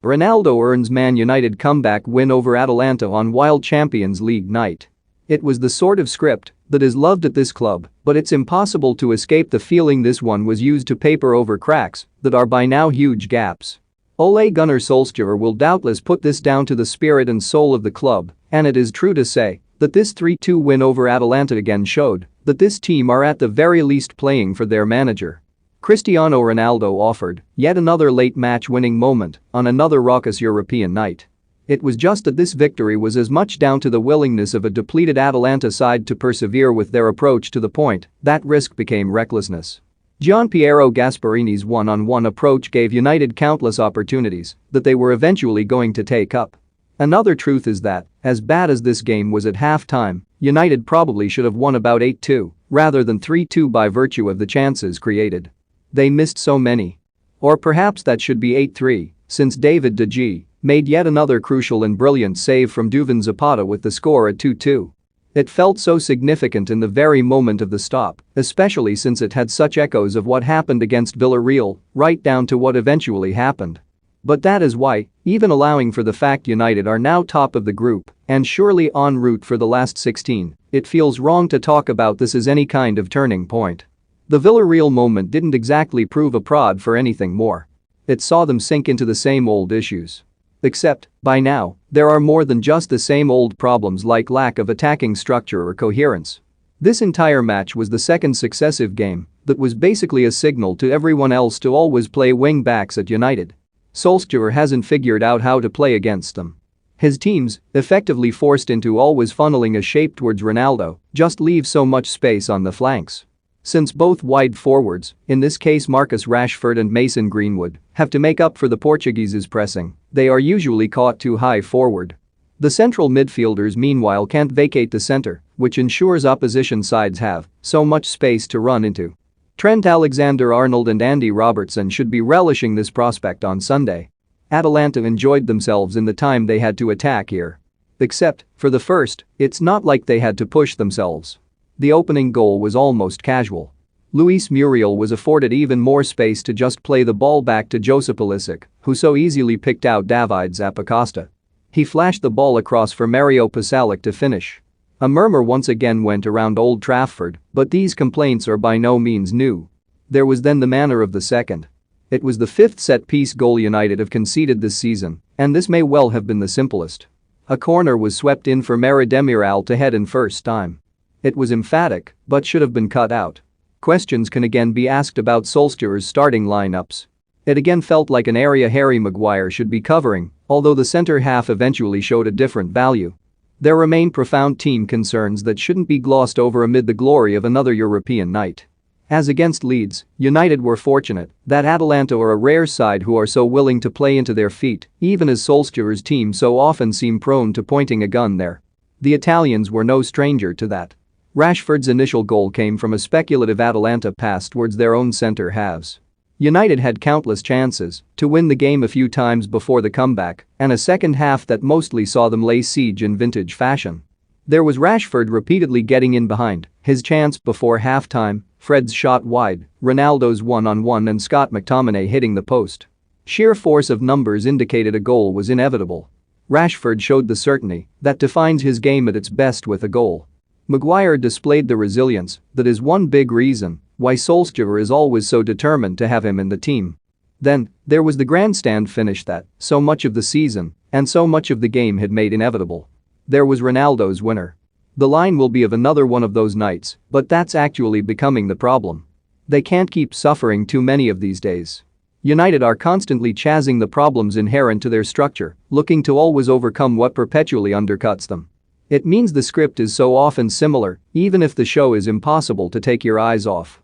Ronaldo earns Man United comeback win over Atalanta on wild Champions League night. It was the sort of script that is loved at this club, but it's impossible to escape the feeling this one was used to paper over cracks that are by now huge gaps. Ole Gunnar Solskjaer will doubtless put this down to the spirit and soul of the club, and it is true to say that this 3-2 win over Atalanta again showed that this team are at the very least playing for their manager. Cristiano Ronaldo offered yet another late match-winning moment on another raucous European night. It was just that this victory was as much down to the willingness of a depleted Atalanta side to persevere with their approach to the point that risk became recklessness. Gianpiero Gasperini's one-on-one approach gave United countless opportunities that they were eventually going to take up. Another truth is that, as bad as this game was at halftime, United probably should have won about 8-2 rather than 3-2 by virtue of the chances created. They missed so many. Or perhaps that should be 8-3, since David De Gea made yet another crucial and brilliant save from Duvin Zapata with the score at 2-2. It felt so significant in the very moment of the stop, especially since it had such echoes of what happened against Villarreal, right down to what eventually happened. But that is why, even allowing for the fact United are now top of the group and surely en route for the last 16, it feels wrong to talk about this as any kind of turning point. The Villarreal moment didn't exactly prove a prod for anything more. It saw them sink into the same old issues. Except, by now, there are more than just the same old problems like lack of attacking structure or coherence. This entire match was the second successive game that was basically a signal to everyone else to always play wing-backs at United. Solskjaer hasn't figured out how to play against them. His teams, effectively forced into always funneling a shape towards Ronaldo, just leave so much space on the flanks. Since both wide forwards, in this case Marcus Rashford and Mason Greenwood, have to make up for the Portuguese's pressing, they are usually caught too high forward. The central midfielders meanwhile can't vacate the center, which ensures opposition sides have so much space to run into. Trent Alexander-Arnold and Andy Robertson should be relishing this prospect on Sunday. Atalanta enjoyed themselves in the time they had to attack here. Except, for the first, it's not like they had to push themselves. The opening goal was almost casual. Luis Muriel was afforded even more space to just play the ball back to Josip Pulisic, who so easily picked out David Zappacosta. He flashed the ball across for Mario Pasalic to finish. A murmur once again went around Old Trafford, but these complaints are by no means new. There was then the manner of the second. It was the fifth set-piece goal United have conceded this season, and this may well have been the simplest. A corner was swept in for Merih Demiral to head in first time. It was emphatic, but should have been cut out. Questions can again be asked about Solskjaer's starting lineups. It again felt like an area Harry Maguire should be covering, although the centre half eventually showed a different value. There remain profound team concerns that shouldn't be glossed over amid the glory of another European night. As against Leeds, United were fortunate that Atalanta are a rare side who are so willing to play into their feet, even as Solskjaer's team so often seem prone to pointing a gun there. The Italians were no stranger to that. Rashford's initial goal came from a speculative Atalanta pass towards their own centre halves. United had countless chances to win the game a few times before the comeback and a second half that mostly saw them lay siege in vintage fashion. There was Rashford repeatedly getting in behind, his chance before halftime, Fred's shot wide, Ronaldo's one-on-one and Scott McTominay hitting the post. Sheer force of numbers indicated a goal was inevitable. Rashford showed the certainty that defines his game at its best with a goal. Maguire displayed the resilience that is one big reason why Solskjaer is always so determined to have him in the team. Then, there was the grandstand finish that so much of the season and so much of the game had made inevitable. There was Ronaldo's winner. The line will be of another one of those nights, but that's actually becoming the problem. They can't keep suffering too many of these days. United are constantly chasing the problems inherent to their structure, looking to always overcome what perpetually undercuts them. It means the script is so often similar, even if the show is impossible to take your eyes off.